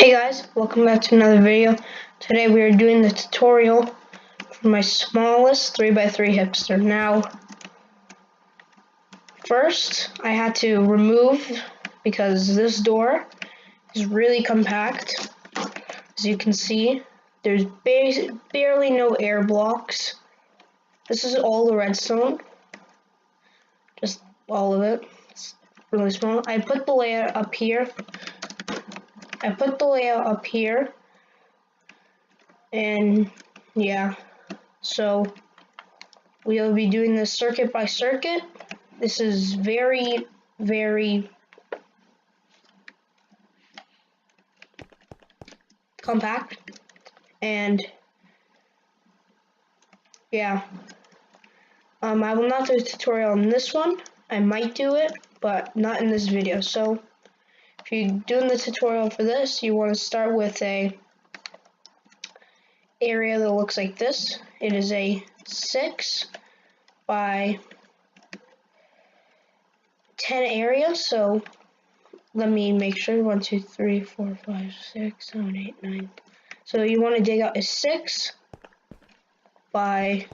Hey guys, welcome back to another video. Today we are doing the tutorial for my smallest 3x3 hipster. Now, first I had to remove, because this door is really compact. As you can see, there's barely no air blocks. This is all the redstone, just all of it. It's really small. I put the layout up here. And yeah, so we'll be doing this circuit by circuit. This is very compact, and yeah, I will not do a tutorial on this one. I might do it, but not in this video. So if you're doing the tutorial for this, you want to start with a area that looks like this. It is a 6 by 10 area, so let me make sure. 1, 2, 3, 4, 5, 6, 7, 8, 9. So you want to dig out a 6 by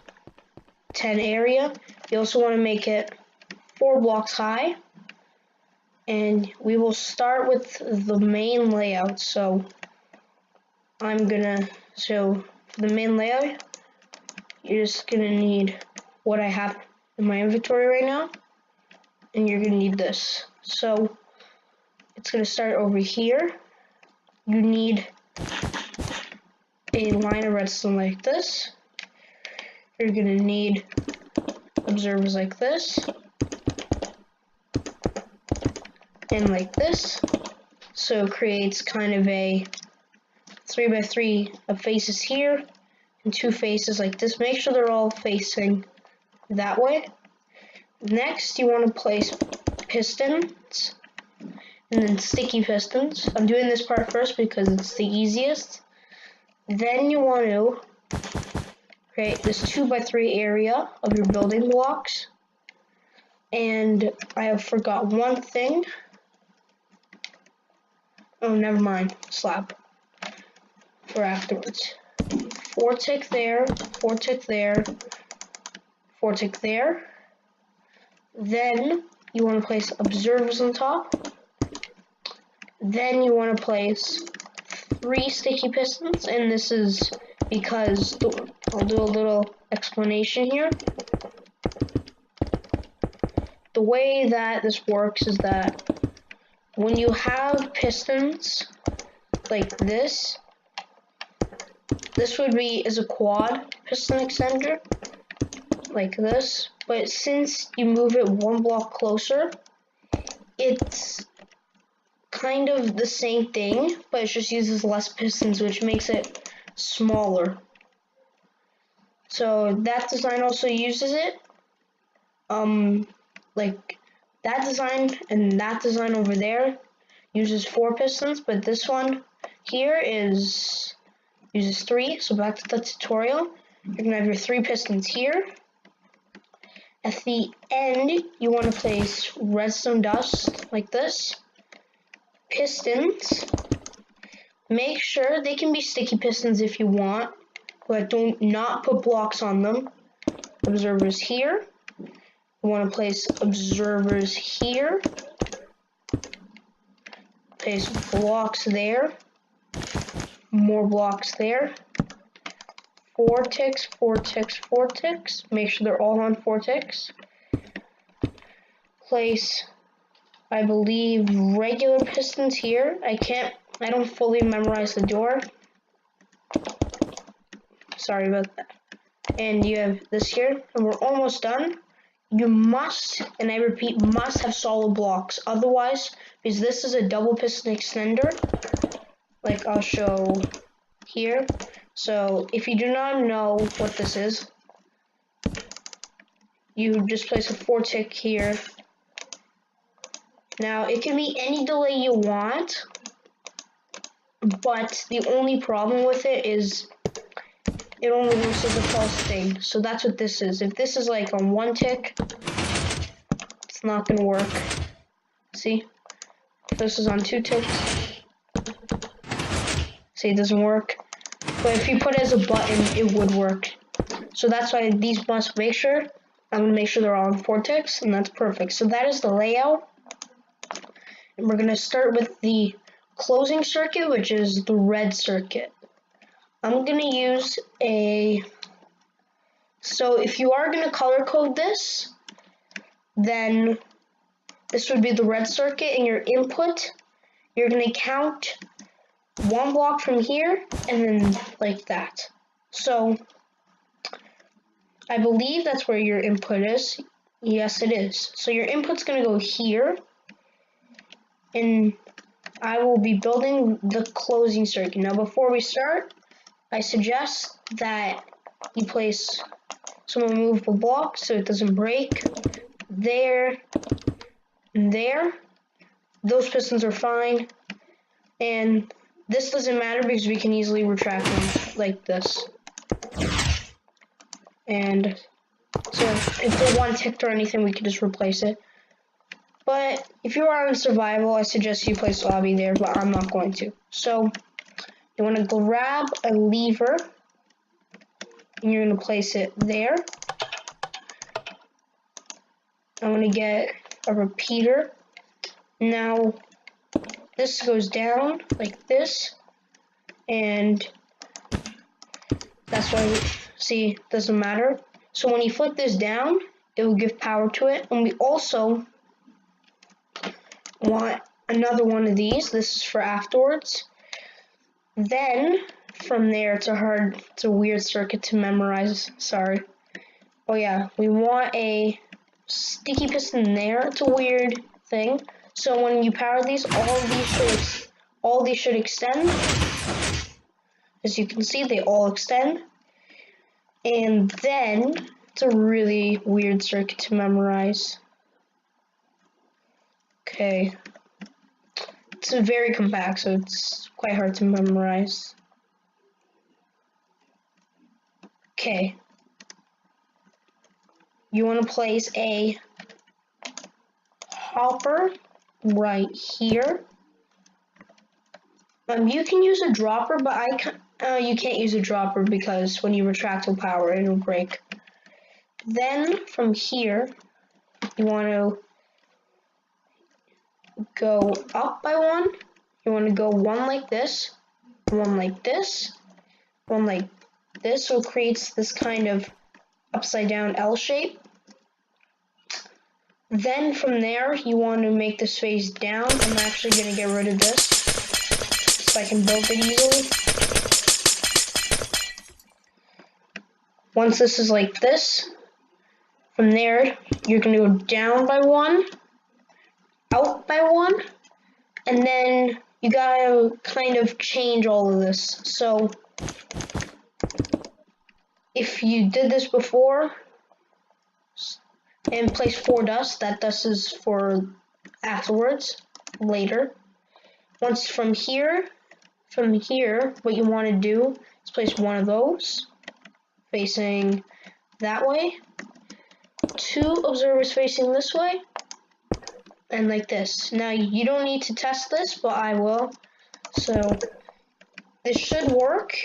10 area. You also want to make it 4 blocks high, and we will start with the main layout. So for the main layout, you're just gonna need what I have in my inventory right now, and you're gonna need this. So it's gonna start over here. You need a line of redstone like this. You're gonna need observers like this, and like this. So it creates kind of a 3x3 of faces here and 2 faces like this. Make sure they're all facing that way. Next, you want to place pistons and then sticky pistons. I'm doing this part first because it's the easiest. Then you want to create this 2x3 area of your building blocks. And I have forgot one thing. Oh, never mind. Slab. For afterwards. 4 tick there, 4 tick there, 4 tick there. Then you want to place observers on top. Then you want to place 3 sticky pistons, and this is because I'll do a little explanation here. The way that this works is that when you have pistons like this would be as a quad piston extender, like this, but since you move it 1 block closer, it's kind of the same thing, but it just uses less pistons, which makes it smaller. So that design also uses it. Like that design and that design over there uses 4 pistons, but this one here uses 3. So back to the tutorial. You're gonna have your 3 pistons here. At the end, you want to place redstone dust like this. Pistons. Make sure they can be sticky pistons if you want, but don't not put blocks on them. Observers here. You want to place observers here. Place blocks there. More blocks there. 4 ticks, 4 ticks, 4 ticks. Make sure they're all on 4 ticks. Place, I believe, regular pistons here. I don't fully memorize the door. Sorry about that. And you have this here, and we're almost done. You must, and I repeat, must have solid blocks. Otherwise, because this is a double piston extender, like I'll show here. So if you do not know what this is, you just place a 4 tick here. Now it can be any delay you want, but the only problem with it is it only works as a false thing. So that's what this is. If this is like on 1 tick, it's not gonna work. See? If this is on 2 ticks, See, it doesn't work. But if you put it as a button, it would work. So that's why these must make sure. I'm going to make sure they're all in 4 ticks, and that's perfect. So that is the layout. And we're going to start with the closing circuit, which is the red circuit. I'm going to use a... So if you are going to color code this, then this would be the red circuit, and your input, you're going to count 1 block from here, and then like that. So I believe that's where your input is. Yes, it is. So your input's going to go here, and I will be building the closing circuit. Now, before we start, I suggest that you place some removable blocks so it doesn't break. There and there. Those pistons are fine. And this doesn't matter because we can easily retract them like this. And so if they're 1 ticked or anything, we can just replace it. But if you are in survival, I suggest you place lobby there, but I'm not going to. So you want to grab a lever, and you're going to place it there. I'm going to get a repeater. Now, this goes down like this, and that's why, see, it doesn't matter. So when you flip this down, it will give power to it. And we also want another one of these. This is for afterwards. Then from there, it's a weird circuit to memorize. Sorry. Oh yeah, we want a sticky piston there. It's a weird thing. So when you power these, all these should extend. As you can see, they all extend. And then it's a really weird circuit to memorize. Okay. It's very compact, so it's quite hard to memorize. Okay. You want to place a hopper right here. You can use a dropper, but you can't use a dropper because when you retract the power, it'll break. Then from here, you want to go up by 1. You want to go 1 like this, 1 like this, 1 like this, so it creates this kind of upside down L shape. Then from there, you want to make this face down. I'm actually going to get rid of this so I can build it easily. Once this is like this, from there, you're going to go down by 1, out by 1, and then you gotta kind of change all of this. So if you did this before and place 4 dust, that dust is for afterwards, later. Once from here, what you want to do is place 1 of those facing that way, 2 observers facing this way, and like this. Now you don't need to test this, but I will. So this should work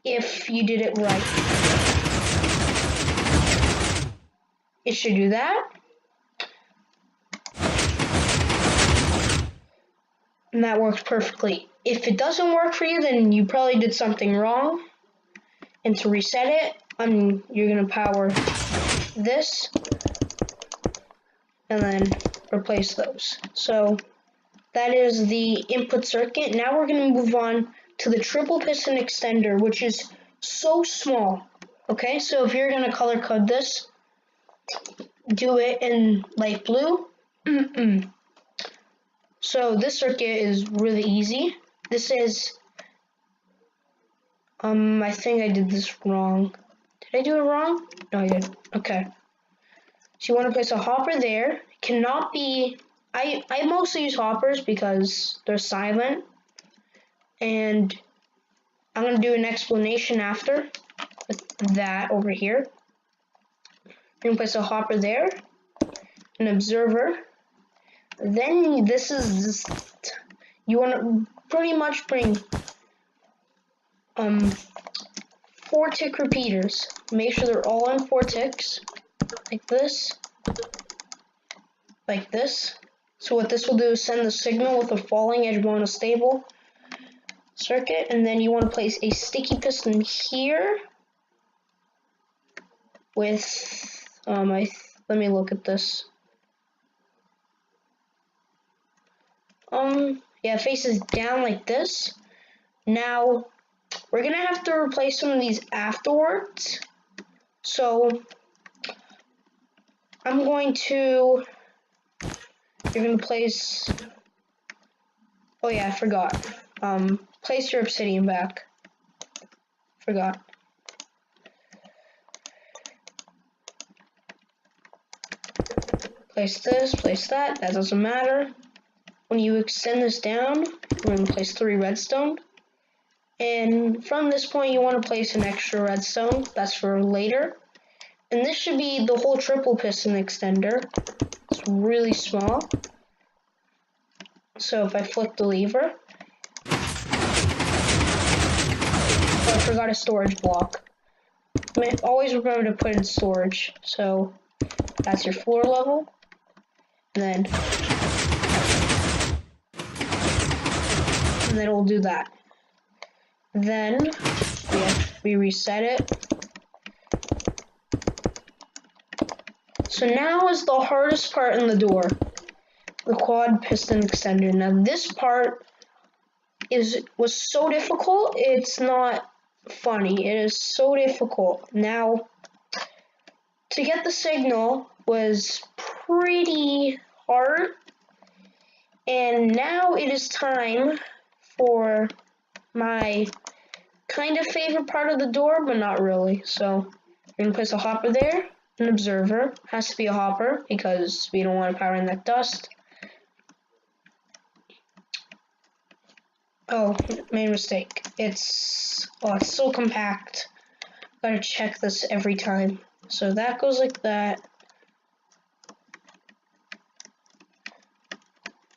if you did it right. It should do that. And that works perfectly. If it doesn't work for you, then you probably did something wrong. And to reset it, you're gonna power this and then replace those. So that is the input circuit. Now we're going to move on to the triple piston extender, which is so small. Okay, so if you're going to color code this, do it in light blue. So this circuit is really easy. This is, I think I did this wrong. Did I do it wrong? No, I did. Okay. So you want to place a hopper there. Cannot be, I mostly use hoppers because they're silent. And I'm going to do an explanation after with that over here. You're going to place a hopper there, an observer. Then this is just, you want to pretty much bring 4 tick repeaters. Make sure they're all in 4 ticks, like this, like this. So what this will do is send the signal with a falling edge monostable circuit, and then you want to place a sticky piston here with let me look at this. Yeah, it faces down like this. Now we're gonna have to replace some of these afterwards. So you're gonna place, oh yeah, I forgot. Place your obsidian back. Forgot. Place this, place that doesn't matter. When you extend this down, we're going to place 3 redstone. And from this point, you want to place an extra redstone. That's for later. And this should be the whole triple piston extender. It's really small. So if I flick the lever, oh, I forgot a storage block. Always remember to put in storage. So that's your floor level. And then we'll do that. Then we reset it. So now is the hardest part in the door, the quad piston extender. Now this part was so difficult, it's not funny. It is so difficult. Now, to get the signal was pretty hard. And now it is time for my kind of favorite part of the door, but not really. So we're gonna place a hopper there, an observer. Has to be a hopper because we don't want to power in that dust. Oh, made a mistake. It's so compact. Gotta check this every time. So that goes like that.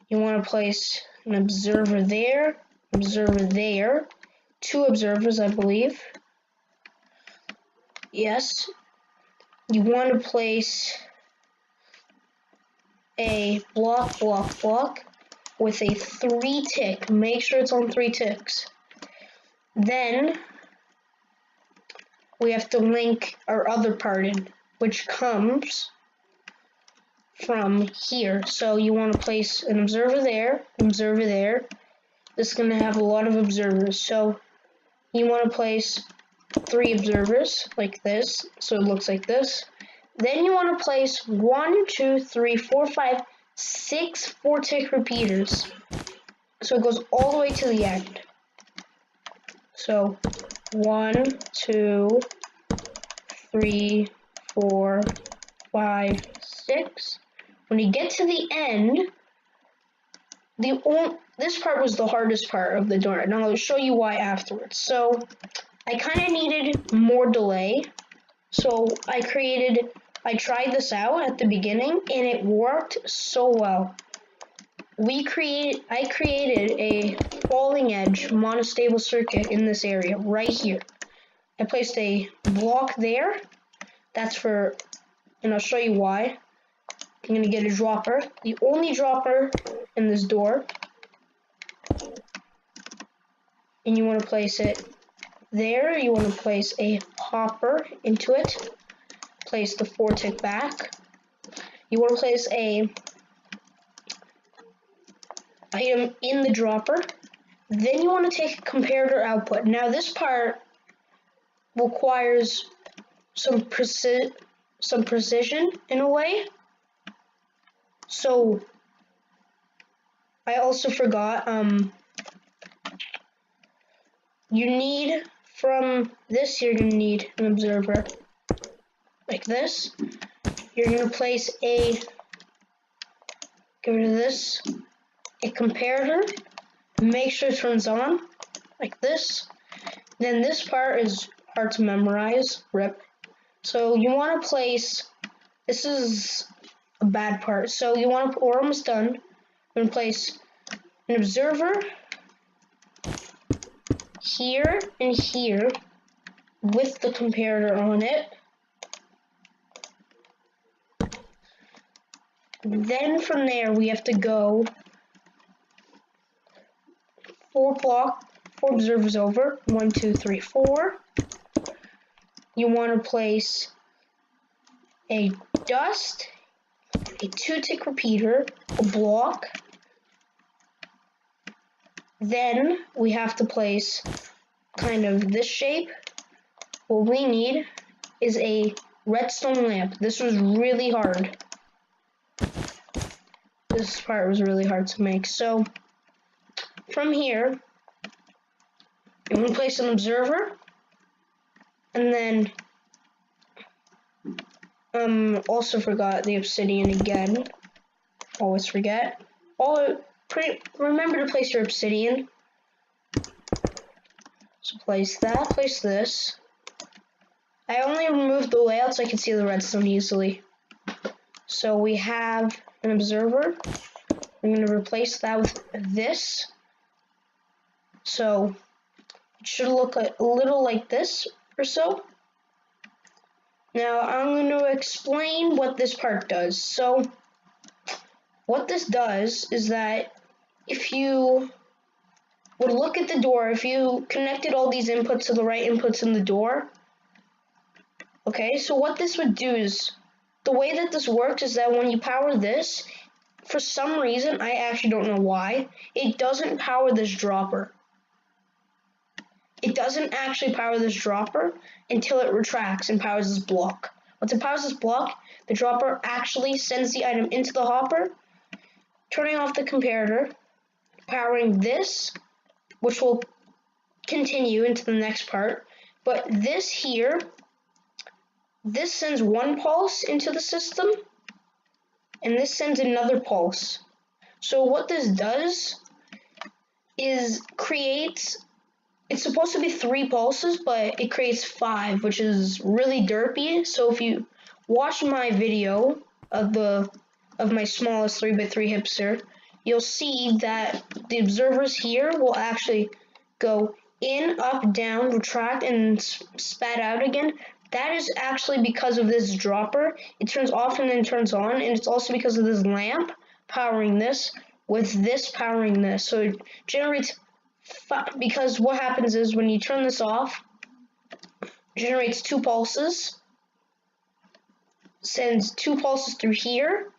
You want to place an observer there, 2 observers, I believe. Yes. You want to place a block with a 3 tick. Make sure it's on 3 ticks. Then we have to link our other part in, which comes from here. So you want to place an observer there, This is going to have a lot of observers. So you want to place 3 observers like this, so it looks like this. Then you want to place 1, 2, 3, 4, 5, 6 4-tick repeaters. So it goes all the way to the end. So 1, 2, 3, 4, 5, 6. When you get to the end, this part was the hardest part of the door, and I'll show you why afterwards. So I kind of needed more delay, so I tried this out at the beginning, and it worked so well. I created a falling edge monostable circuit in this area right here. I placed a block there. That's for, and I'll show you why. I'm gonna get a dropper, the only dropper in this door, and you want to place it there. You want to place a hopper into it. Place the 4-tick back. You want to place a item in the dropper. Then you want to take a comparator output. Now this part requires some precision in a way. So I also forgot, you need, from this, you're going to need an observer like this. You're going to place get rid of this, a comparator. Make sure it turns on like this. Then this part is hard to memorize, rip. So you want to place, this is a bad part. So you want to, we're almost done. We're going to place an observer here and here with the comparator on it. Then from there we have to go 4 observers over. 1, 2, 3, 4. You want to place a dust, a 2-tick repeater, a block. Then we have to place kind of this shape. What we need is a redstone lamp. This was really hard. This part was really hard to make. So from here, you want to place an observer, and then also forgot the obsidian again. Always forget. Remember to place your obsidian. So place that, place this. I only removed the layout so I can see the redstone easily. So we have an observer. I'm going to replace that with this. So it should look a little like this or so. Now I'm going to explain what this part does. So what this does is that if you would look at the door, if you connected all these inputs to the right inputs in the door, okay, so what this would do is, the way that this works is that when you power this, for some reason, I actually don't know why, it doesn't power this dropper. It doesn't actually power this dropper until it retracts and powers this block. Once it powers this block, the dropper actually sends the item into the hopper, turning off the comparator, powering this, which will continue into the next part. But this here, this sends one pulse into the system, and this sends another pulse. So what this does is it's supposed to be 3 pulses, but it creates 5, which is really derpy. So if you watch my video of my smallest 3x3 hipster, you'll see that the observers here will actually go in, up, down, retract, and spat out again. That is actually because of this dropper. It turns off and then turns on, and it's also because of this lamp powering this with this powering this. So it generates, because what happens is when you turn this off, it generates 2 pulses, sends 2 pulses through here,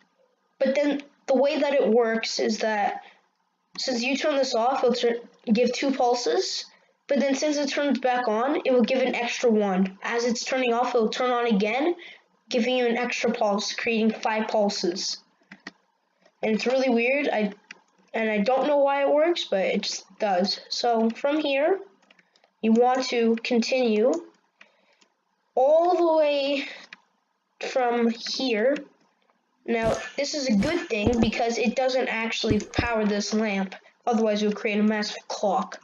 but then the way that it works is that since you turn this off, it'll give 2 pulses, but then since it turns back on, it will give an extra 1. As it's turning off, it'll turn on again, giving you an extra pulse, creating 5 pulses. And it's really weird, and I don't know why it works, but it just does. So from here, you want to continue all the way from here. Now, this is a good thing because it doesn't actually power this lamp. Otherwise, it would create a massive clock.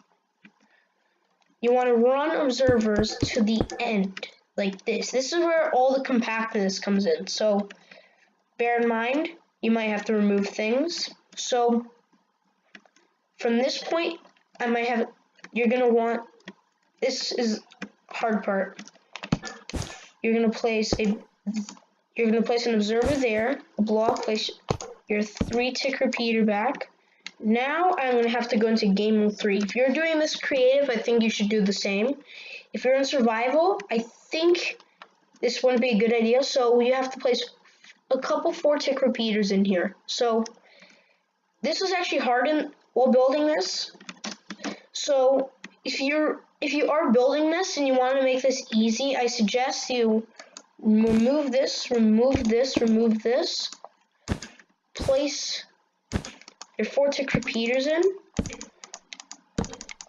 You want to run observers to the end, like this. This is where all the compactness comes in. So, bear in mind, you might have to remove things. So, from this point, you're going to want, this is hard part. You're going to place an observer there, a block, place your 3-tick repeater back. Now I'm going to have to go into game mode 3. If you're doing this creative, I think you should do the same. If you're in survival, I think this wouldn't be a good idea, so you have to place a couple 4-tick repeaters in here. So this was actually hard while building this. So if you are building this and you want to make this easy, I suggest you remove this, place your 4-tick repeaters in,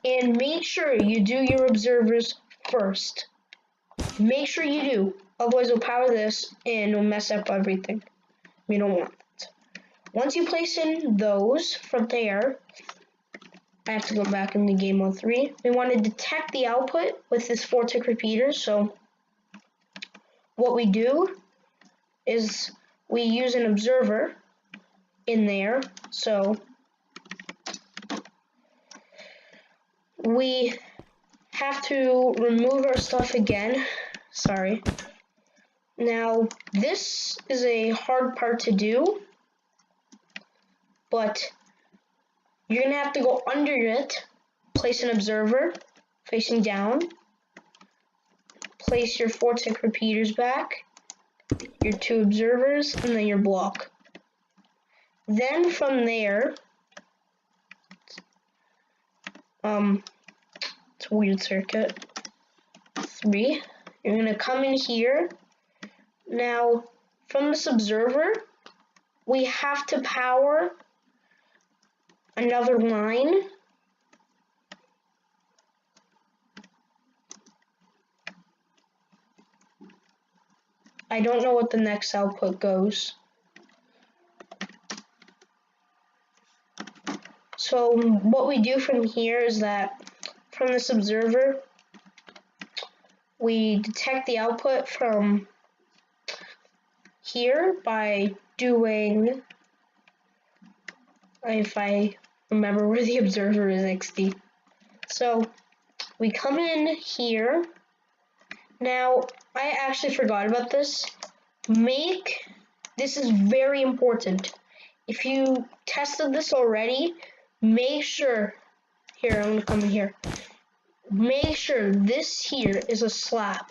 and make sure you do your observers first. Make sure you do, otherwise it'll power this and it'll mess up everything. We don't want it. Once you place in those from there, I have to go back into game mode 3. We want to detect the output with this 4-tick repeater, so what we do is we use an observer in there. So we have to remove our stuff again. Sorry. Now, this is a hard part to do, but you're gonna have to go under it, place an observer facing down, place your 4-tick repeaters back, your 2 observers, and then your block. Then from there, it's a weird circuit. 3. You're gonna come in here. Now, from this observer, we have to power another line. I don't know what the next output goes. So what we do from here is that from this observer, we detect the output from here by doing, if I remember where the observer is, XD. So we come in here. Now, I actually forgot about this. This is very important. If you tested this already, make sure, here, I'm gonna come in here. Make sure this here is a slab.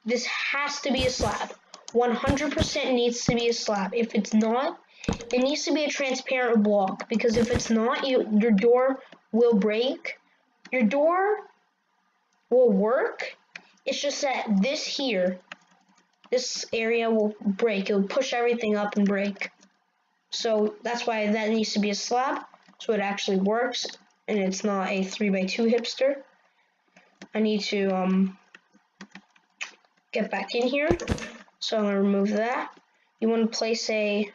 This has to be a slab. 100% needs to be a slab. If it's not, it needs to be a transparent block, because if it's not, your door will break. Your door will work. It's just that this area will break. It will push everything up and break. So that's why that needs to be a slab, so it actually works, and it's not a 3x2 hipster. I need to get back in here, so I'm gonna remove that. You want to place a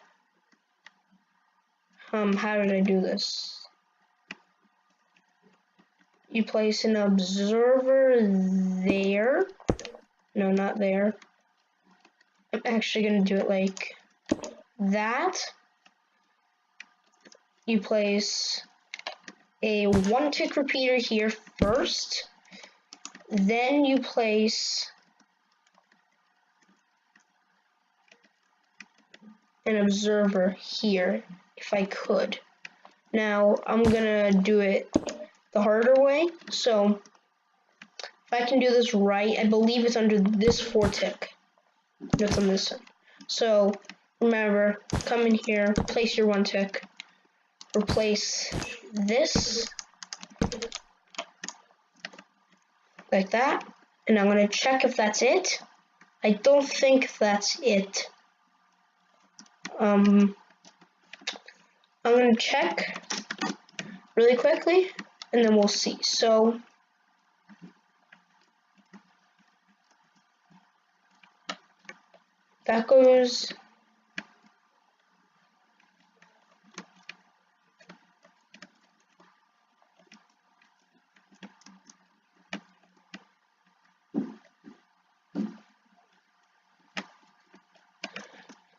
how did I do this? You place an observer there. No, not there. I'm actually gonna do it like that. You place a 1-tick repeater here first. Then you place an observer here, if I could. Now, I'm gonna do it the harder way. So, if I can do this right, I believe it's under this 4-tick. It's on this one. So, remember, come in here, place your 1-tick, replace this, like that, and I'm gonna check if that's it. I don't think that's it. I'm gonna check really quickly, and then we'll see. So, that goes.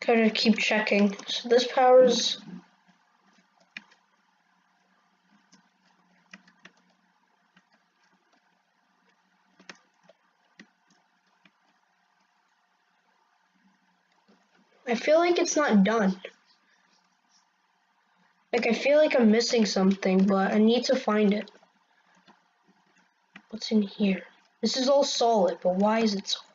Gotta keep checking. So this powers. I feel like it's not done. Like, I feel like I'm missing something, but I need to find it. What's in here? This is all solid, but why is it solid?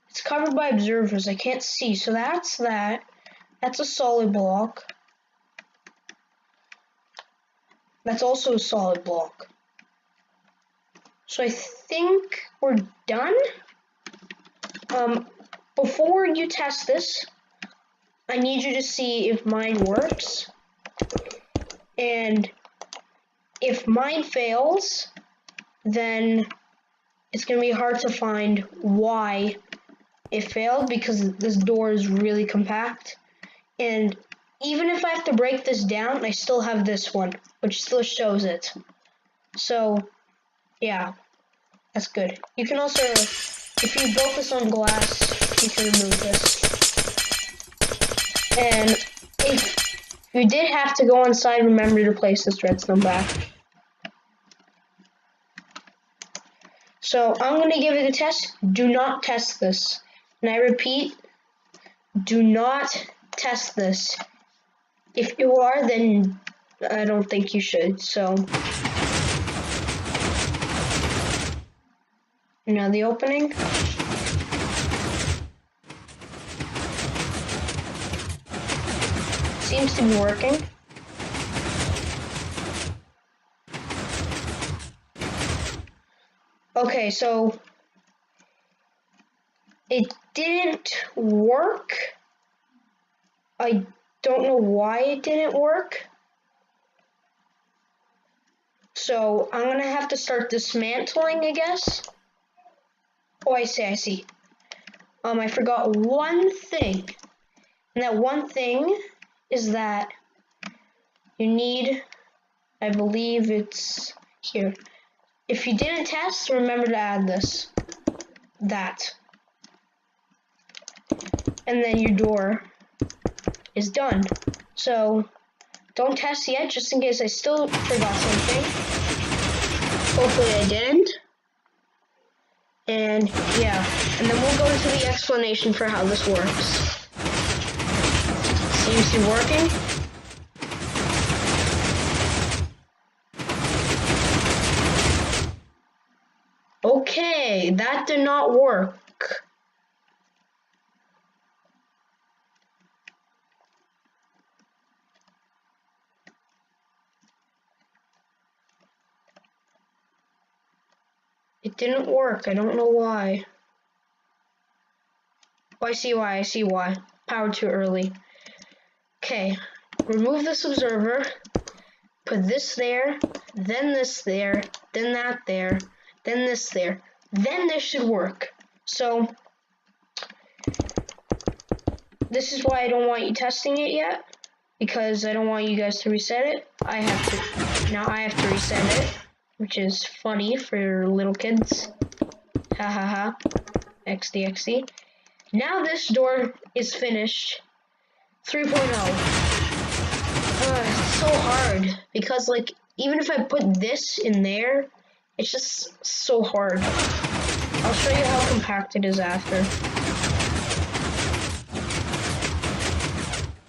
It's covered by observers. I can't see. So that's that. That's a solid block. That's also a solid block. So I think we're done. Before you test this, I need you to see if mine works. And if mine fails, then it's going to be hard to find why it failed, because this door is really compact. And even if I have to break this down, I still have this one, which still shows it. So, yeah, that's good. You can also, if you built this on glass, you can remove this. And if you did have to go inside, remember to place this redstone back. So I'm going to give it a test. Do not test this. And I repeat, do not test this. If you are, then I don't think you should. So now the opening. Seems to be working. Okay, so it didn't work. I don't know why it didn't work. So I'm gonna have to start dismantling, I guess. Oh, I see. I forgot one thing. And that one thing is that you need, I believe it's here. If you didn't test, remember to add that. And then your door is done. So don't test yet, just in case I still forgot something. Hopefully I didn't. And yeah, and then we'll go into the explanation for how this works. Seems to be working. Okay, that did not work. It didn't work. I don't know why. Oh, I see why. Powered too early. Okay, remove this observer. Put this there, then this there, then that there, then this there. Then this should work. So, this is why I don't want you testing it yet. Because I don't want you guys to reset it. Now I have to reset it. Which is funny for little kids. Ha ha ha. XD. Now this door is finished. 3.0. It's so hard. Because, like, even if I put this in there, it's just so hard. I'll show you how compact it is after.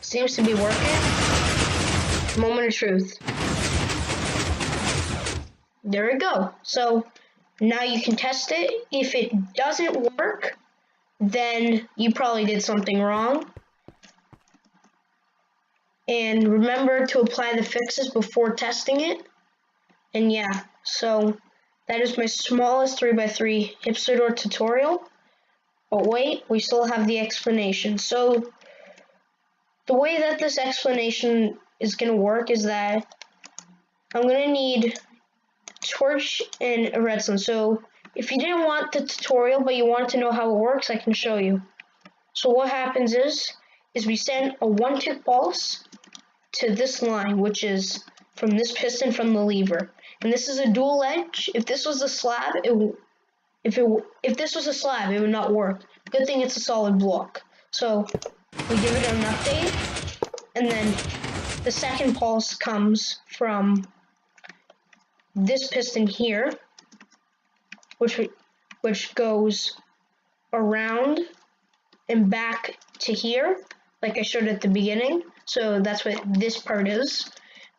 Seems to be working. Moment of truth. There we go. So now you can test it. If it doesn't work, then you probably did something wrong. And remember to apply the fixes before testing it. And yeah, so that is my smallest 3x3 hipster door tutorial. But wait, we still have the explanation. So the way that this explanation is going to work is that I'm going to need torch and a redstone. So if you didn't want the tutorial but you want to know how it works, I can show you. So what happens is we send a 1-tick pulse to this line, which is from this piston from the lever. And this is a dual edge. If this was a slab, if this was a slab, it would not work. Good thing it's a solid block. So we give it an update, and then the second pulse comes from this piston here, which goes around and back to here, like I showed at the beginning. So that's what this part is.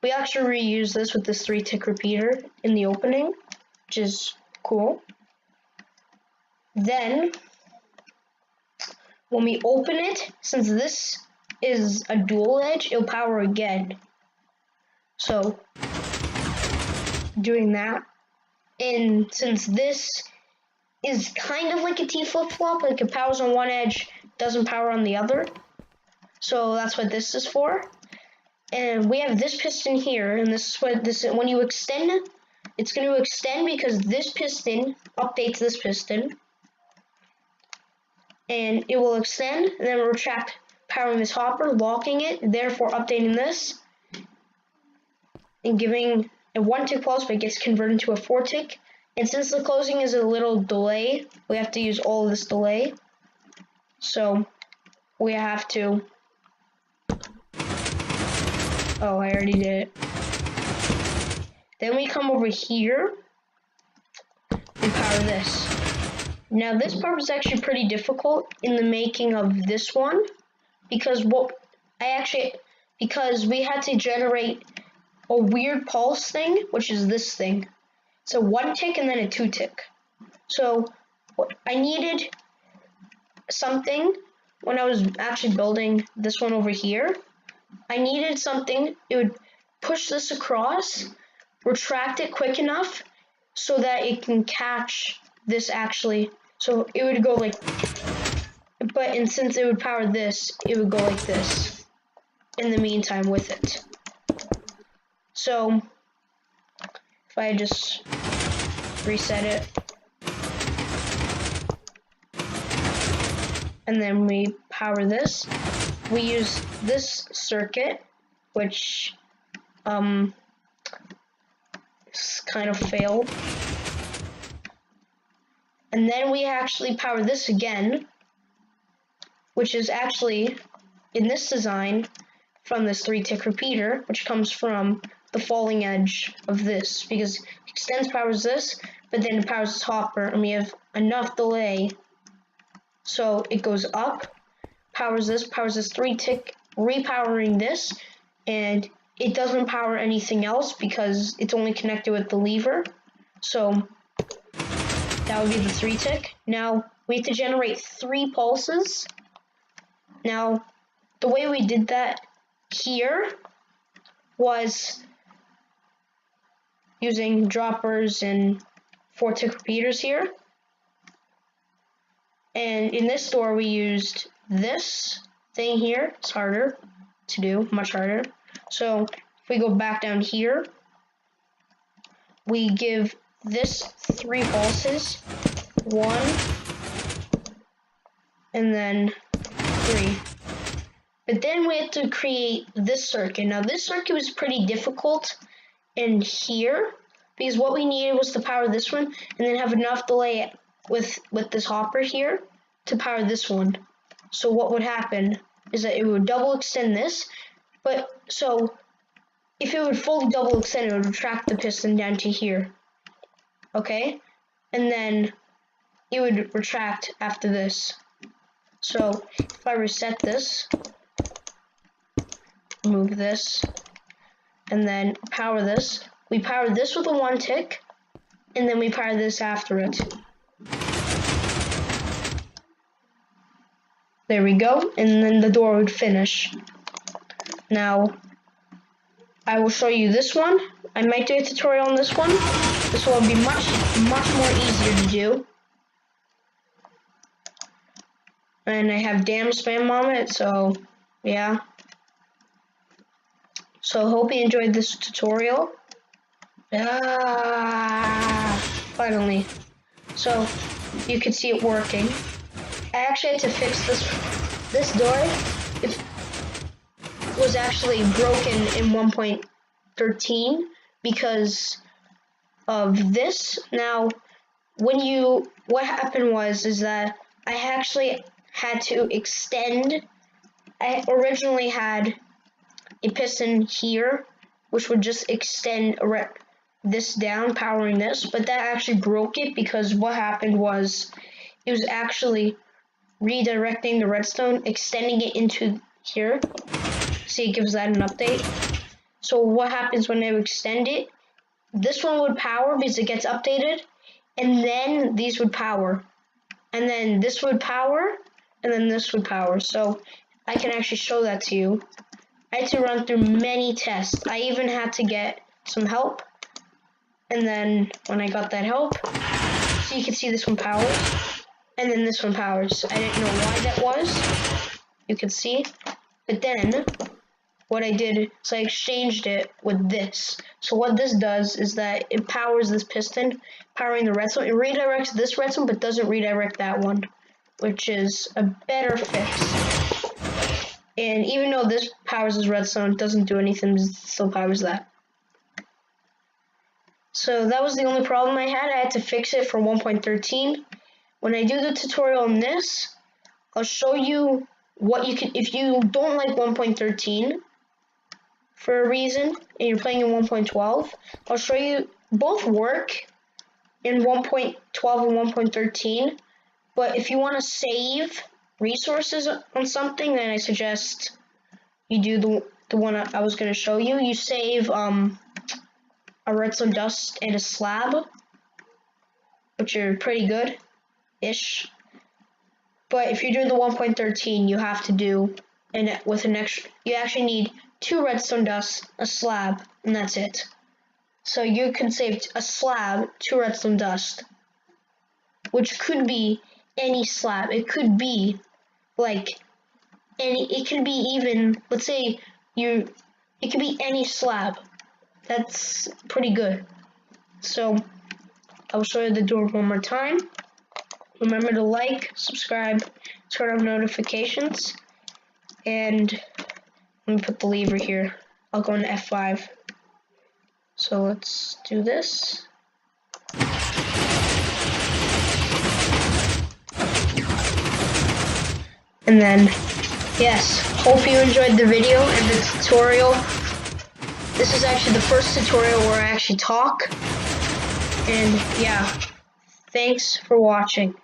We actually reuse this with this 3-tick repeater in the opening, which is cool. Then, when we open it, since this is a dual edge, it'll power again. So, doing that. And since this is kind of like a T flip-flop, like it powers on one edge, doesn't power on the other. So that's what this is for. And we have this piston here, and this is what this is. When you extend, it's going to extend because this piston updates this piston. And it will extend, and then retract, powering this hopper, locking it, therefore updating this, and giving a 1-tick pulse, but it gets converted to a 4-tick. And since the closing is a little delay, we have to use all of this delay. So we have to. Oh, I already did it. Then we come over here and power power this. Now this part was actually pretty difficult in the making of this one, because because we had to generate a weird pulse thing, which is this thing. It's a 1 tick and then a 2 tick. So I needed something when I was actually building this one over here. I needed something, it would push this across, retract it quick enough so that it can catch this actually. So it would go like, and since it would power this, it would go like this in the meantime with it. So if I just reset it, and then we power this, we use this circuit, which kind of failed. And then we actually power this again, which is actually in this design from this 3-tick repeater, which comes from the falling edge of this, because it extends powers this, but then it powers this hopper, and we have enough delay. So it goes up, powers this 3-tick, repowering this, and it doesn't power anything else because it's only connected with the lever. So that would be the 3-tick. Now we have to generate 3 pulses. Now the way we did that here was using droppers and 4-tick repeaters here. And in this door we used this thing here. It's harder to do, much harder. So if we go back down here, we give this 3 pulses, 1, and then 3. But then we have to create this circuit. Now this circuit was pretty difficult in here, because what we needed was to power this one and then have enough delay with this hopper here to power this one. So what would happen is that it would double extend this, but so if it would fully double extend, it would retract the piston down to here. Okay? And then it would retract after this. So if I reset this, move this, and then power this, we power this with a 1 tick, and then we power this after it. There we go, and then the door would finish. Now, I will show you this one. I might do a tutorial on this one. This one will be much more easier to do. And I have damn spam on it, so yeah. So hope you enjoyed this tutorial. Finally. So you can see it working. I actually had to fix this door. It was actually broken in 1.13 because of this. Now, what happened is that I actually had to extend. I originally had a piston here, which would just extend this down, powering this, but that actually broke it because what happened was it was actually redirecting the redstone, extending it into here. See, it gives that an update. So what happens when I extend it, this one would power because it gets updated, and then these would power, and then this would power, and then this would power. So I can actually show that to you. I had to run through many tests. I even had to get some help, and then when I got that help, so you can see this one powers, and then this one powers. I didn't know why that was. You can see, but then what I did is I exchanged it with this. So what this does is that it powers this piston, powering the redstone. It redirects this redstone, but doesn't redirect that one, which is a better fix. And even though this powers this redstone, it doesn't do anything, it still powers that. So that was the only problem I had. I had to fix it for 1.13. When I do the tutorial on this, I'll show you what you can, if you don't like 1.13 for a reason, and you're playing in 1.12, I'll show you both work, in 1.12 and 1.13. But if you want to save resources on something, then I suggest you do the one I was going to show you. You save a redstone dust and a slab, which are pretty good-ish. But if you're doing the 1.13, you have to do, and with an extra, you actually need 2 redstone dust, a slab, and that's it. So you can save a slab, 2 redstone dust, which could be any slab. It could be like it could be even, let's say it could be any slab. That's pretty good. So I'll show you the door one more time. Remember to like, subscribe, turn on notifications, and let me put the lever here. I'll go into F5. So let's do this. And then, yes, hope you enjoyed the video and the tutorial. This is actually the first tutorial where I actually talk. And yeah, thanks for watching.